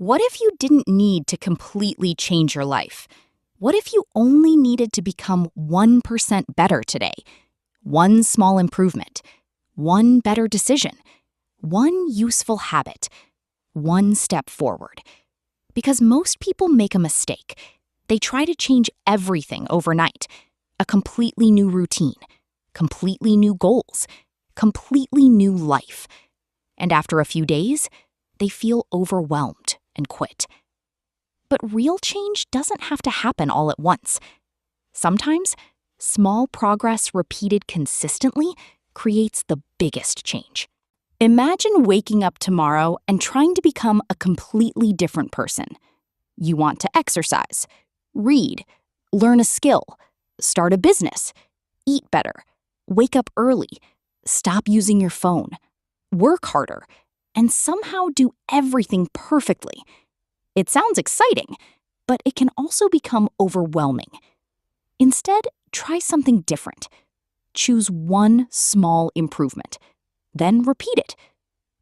What if you didn't need to completely change your life? What if you only needed to become 1% better today? One small improvement, one better decision, one useful habit, one step forward. Because most people make a mistake. They try to change everything overnight. A completely new routine, completely new goals, completely new life. And after a few days, they feel overwhelmed and quit. But real change doesn't have to happen all at once. Sometimes, small progress repeated consistently creates the biggest change. Imagine waking up tomorrow and trying to become a completely different person. You want to exercise, read, learn a skill, start a business, eat better, wake up early, stop using your phone, work harder, and somehow do everything perfectly. It sounds exciting, but it can also become overwhelming. Instead, try something different. Choose one small improvement, then repeat it.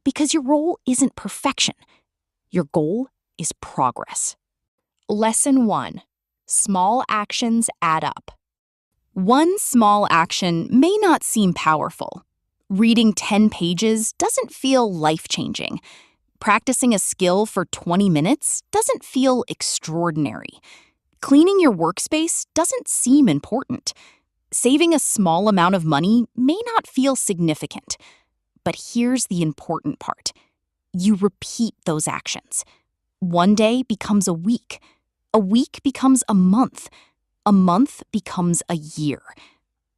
Because your goal isn't perfection. Your goal is progress. Lesson 1. Small actions add up. One small action may not seem powerful. Reading 10 pages doesn't feel life-changing. Practicing a skill for 20 minutes doesn't feel extraordinary. Cleaning your workspace doesn't seem important. Saving a small amount of money may not feel significant. But here's the important part. You repeat those actions. One day becomes a week becomes a month becomes a year.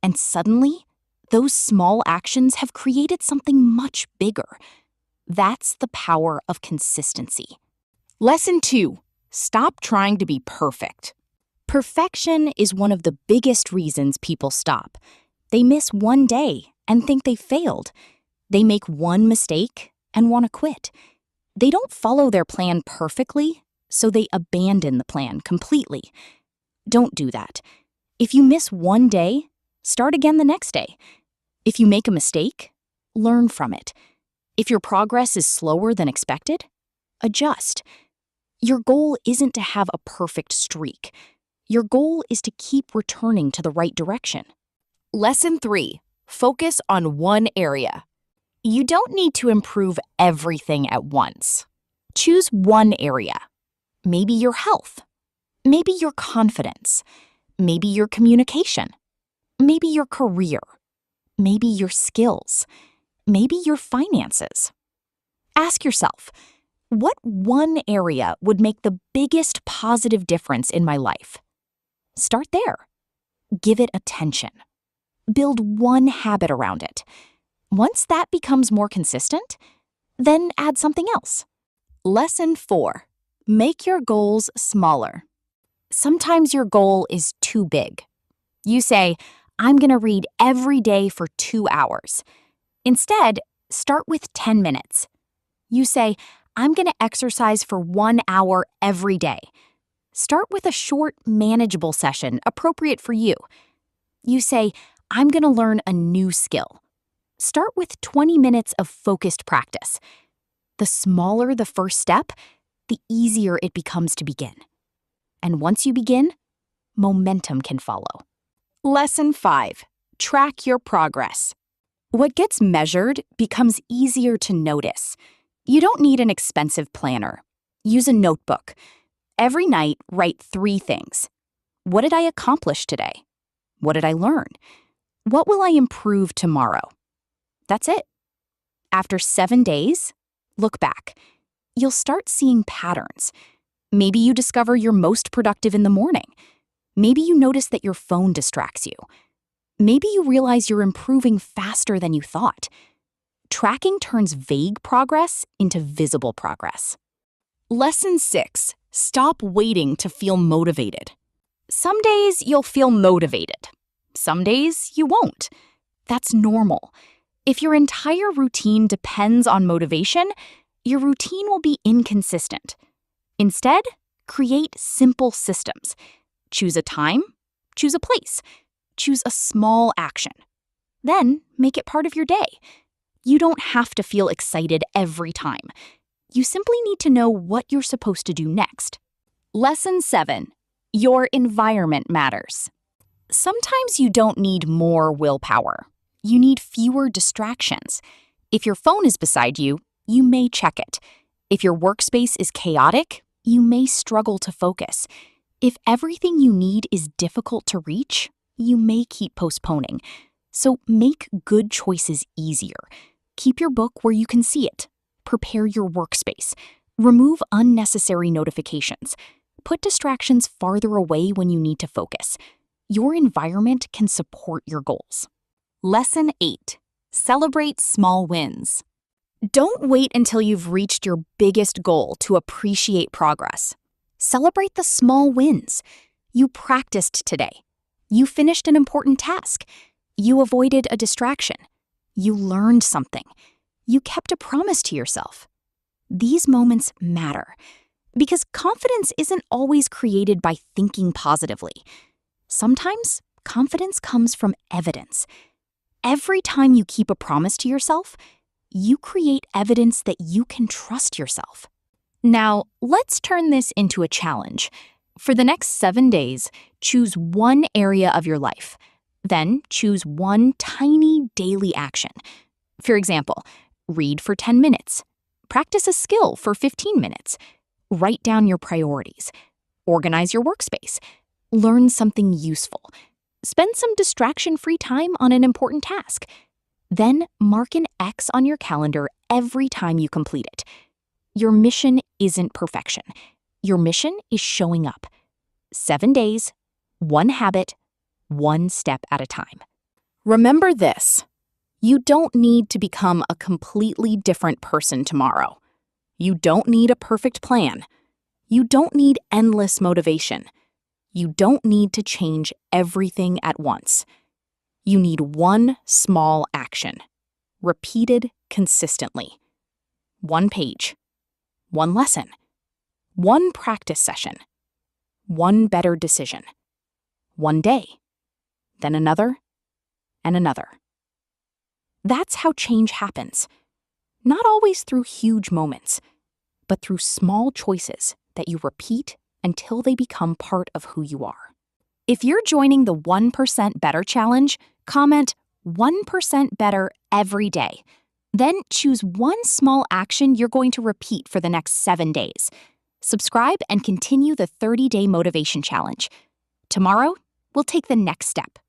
And suddenly, those small actions have created something much bigger. That's the power of consistency. Lesson 2. Stop trying to be perfect. Perfection is one of the biggest reasons people stop. They miss one day and think they failed. They make one mistake and want to quit. They don't follow their plan perfectly, so they abandon the plan completely. Don't do that. If you miss one day, start again the next day. If you make a mistake, learn from it. If your progress is slower than expected, adjust. Your goal isn't to have a perfect streak. Your goal is to keep returning to the right direction. Lesson 3. Focus on one area. You don't need to improve everything at once. Choose one area. Maybe your health. Maybe your confidence. Maybe your communication. Maybe your career. Maybe your skills. Maybe your finances. Ask yourself, what one area would make the biggest positive difference in my life? Start there. Give it attention. Build one habit around it. Once that becomes more consistent, then add something else. Lesson 4. Make your goals smaller. Sometimes your goal is too big. You say, I'm going to read every day for 2 hours. Instead, start with 10 minutes. You say, I'm going to exercise for 1 hour every day. Start with a short, manageable session appropriate for you. You say, I'm going to learn a new skill. Start with 20 minutes of focused practice. The smaller the first step, the easier it becomes to begin. And once you begin, momentum can follow. Lesson 5. Track your progress. What gets measured becomes easier to notice. You don't need an expensive planner. Use a notebook. Every night, write 3 things. What did I accomplish today? What did I learn? What will I improve tomorrow? That's it. After 7 days, look back. You'll start seeing patterns. Maybe you discover you're most productive in the morning. Maybe you notice that your phone distracts you. Maybe you realize you're improving faster than you thought. Tracking turns vague progress into visible progress. Lesson 6. Stop waiting to feel motivated. Some days you'll feel motivated. Some days you won't. That's normal. If your entire routine depends on motivation, your routine will be inconsistent. Instead, create simple systems. Choose a time, choose a place, choose a small action. Then make it part of your day. You don't have to feel excited every time. You simply need to know what you're supposed to do next. Lesson 7. Your environment matters. Sometimes you don't need more willpower. You need fewer distractions. If your phone is beside you, you may check it. If your workspace is chaotic, you may struggle to focus. If everything you need is difficult to reach, you may keep postponing. So make good choices easier. Keep your book where you can see it. Prepare your workspace. Remove unnecessary notifications. Put distractions farther away when you need to focus. Your environment can support your goals. Lesson 8. Celebrate small wins. Don't wait until you've reached your biggest goal to appreciate progress. Celebrate the small wins. You practiced today. You finished an important task. You avoided a distraction. You learned something. You kept a promise to yourself. These moments matter because confidence isn't always created by thinking positively. Sometimes confidence comes from evidence. Every time you keep a promise to yourself, you create evidence that you can trust yourself. Now, let's turn this into a challenge. For the next 7 days, choose one area of your life. Then choose one tiny daily action. For example, read for 10 minutes. Practice a skill for 15 minutes. Write down your priorities. Organize your workspace. Learn something useful. Spend some distraction-free time on an important task. Then mark an X on your calendar every time you complete it. Your mission isn't perfection. Your mission is showing up. 7 days, one habit, one step at a time. Remember this. You don't need to become a completely different person tomorrow. You don't need a perfect plan. You don't need endless motivation. You don't need to change everything at once. You need one small action, repeated consistently. One page, one lesson, one practice session, one better decision, one day, then another, and another. That's how change happens. Not always through huge moments, but through small choices that you repeat until they become part of who you are. If you're joining the 1% Better Challenge, comment 1% better every day. Then choose one small action you're going to repeat for the next 7 days. Subscribe and continue the 30-day motivation challenge. Tomorrow, we'll take the next step.